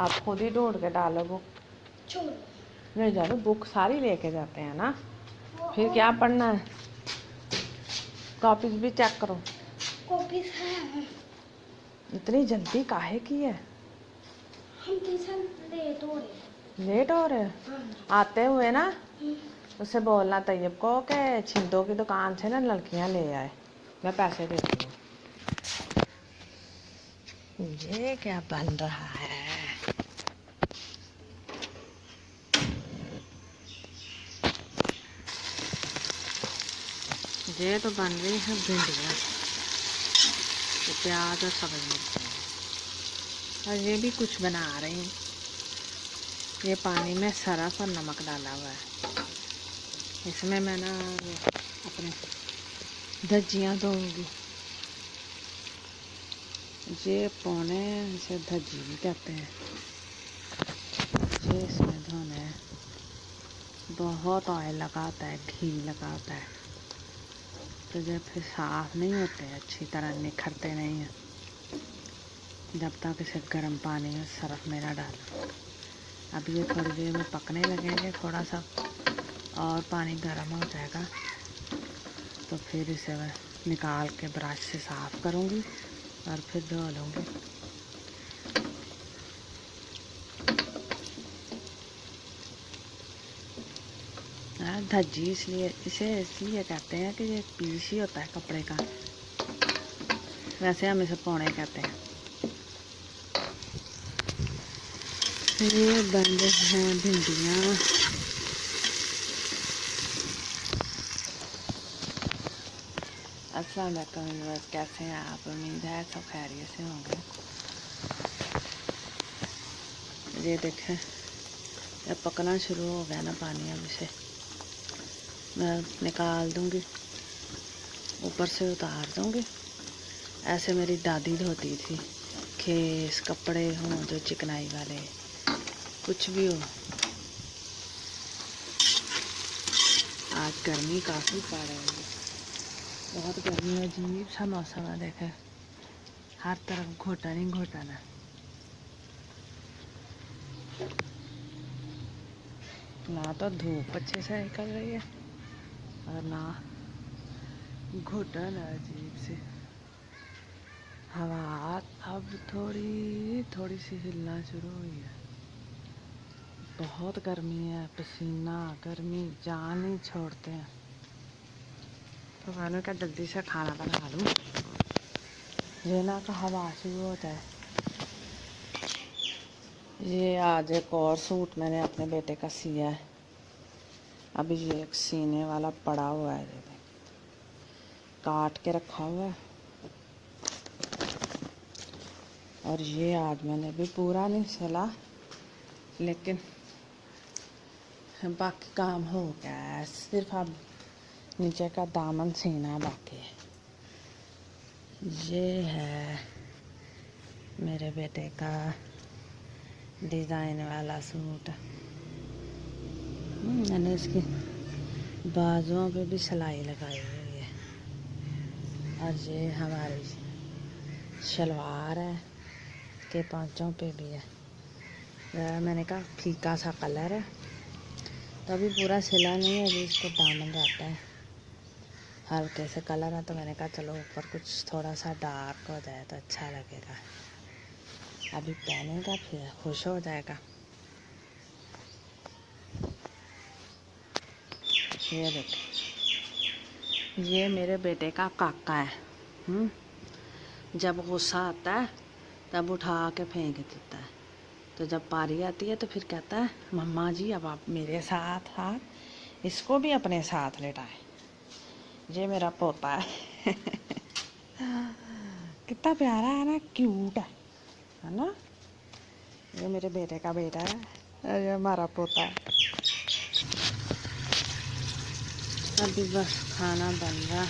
आप खुद ही ढूंढ के डालो बुक। नहीं जानो, बुक सारी लेके जाते हैं ना, फिर क्या पढ़ना है? कॉपीज भी चेक करो। कॉपीज है। इतनी जल्दी काहे की है? हम ट्यूशन लेट हो रहे हैं। आते हुए ना उससे बोलना तैयब को कि छिंदों की दुकान से ना लड़कियां ले आए, मैं पैसे देती हूँ। ये क्या बन रहा है? ये तो बन रही है भिंडियाँ, तो प्याज और सब्ज़ मिर्ची, और ये भी कुछ बना रही हूँ। ये पानी में सरफ और नमक डाला हुआ है, इसमें मैं ना अपने धज्जियाँ धोऊंगी। ये पौने इसे धज्जी भी कहते हैं। ये इसमें धोने हैं, बहुत ऑयल लगाता है, घी लगाता है, तो ये फिर साफ नहीं होते, अच्छी तरह निखरते नहीं हैं जब तक इसे गर्म पानी में सरफ में ना डालो। अब ये थोड़ी देर में पकने लगेंगे, थोड़ा सा और पानी गर्म हो जाएगा तो फिर इसे मैं निकाल के ब्रश से साफ़ करूँगी और फिर धो लूँगी। धज्जी इसलिए कहते हैं कि ये पीस ही होता है कपड़े का, वैसे हम इसे पौने कहते हैं। ये बन रही हैं भिंडियाँ। अस्सलाम वालेकुम व्यूअर्स, कैसे हैं आप? उम्मीद है सब खैरियत से होंगे। ये देखें, ये पकना शुरू हो गया ना पानी, अब इसे मैं निकाल दूंगी, ऊपर से उतार दूंगी। ऐसे मेरी दादी धोती थी, खेस कपड़े हों जो चिकनाई वाले, कुछ भी हो। आज गर्मी काफ़ी पड़ रही है, बहुत गर्मी है, अजीब सा मौसम है। देखे हर तरफ घोटन ही घोटन है। ना तो धूप अच्छे से निकल रही है और ना घुटन है अजीब से। हवा अब थोड़ी थोड़ी सी हिलना शुरू हुई है। बहुत गर्मी है, पसीना गर्मी जान ही छोड़ते हैं। तो मैंने कहा जल्दी से खाना बना लूँ, ये ना का हवा शुरू होता है। ये आज एक और सूट मैंने अपने बेटे का सिया है, अभी ये एक सीने वाला पड़ा हुआ है, ये काट के रखा हुआ है। और ये आज मैंने भी पूरा नहीं सिला, लेकिन बाकी काम हो गया है, सिर्फ अब नीचे का दामन सीना बाकी है। ये है मेरे बेटे का डिज़ाइन वाला सूट। मैंने इसकी बाजुओं पे भी सिलाई लगाई हुई है। और ये हमारी शलवार है के पांचों पे भी है। मैंने कहा फीका सा कलर है, तो अभी पूरा सिला नहीं है, अभी इसको दामन जाता है, हल्के से कलर है। तो मैंने कहा चलो ऊपर कुछ थोड़ा सा डार्क हो जाए तो अच्छा लगेगा, अभी पहनेगा फिर खुश हो जाएगा। ये देखो, ये मेरे बेटे का काका है। जब गुस्सा आता है तब उठा के फेंक देता है, तो जब पारी आती है तो फिर कहता है मम्मा जी अब आप मेरे साथ हाथ, इसको भी अपने साथ लेटाए। ये मेरा पोता है कितना प्यारा है ना, क्यूट है ना। ये मेरे बेटे का बेटा है और ये हमारा पोता है। अभी बस खाना बन रहा।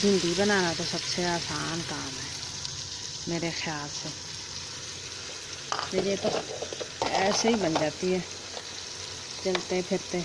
भिंडी बनाना तो सबसे आसान काम है मेरे ख्याल से, मेरे तो ऐसे ही बन जाती है चलते फिरते।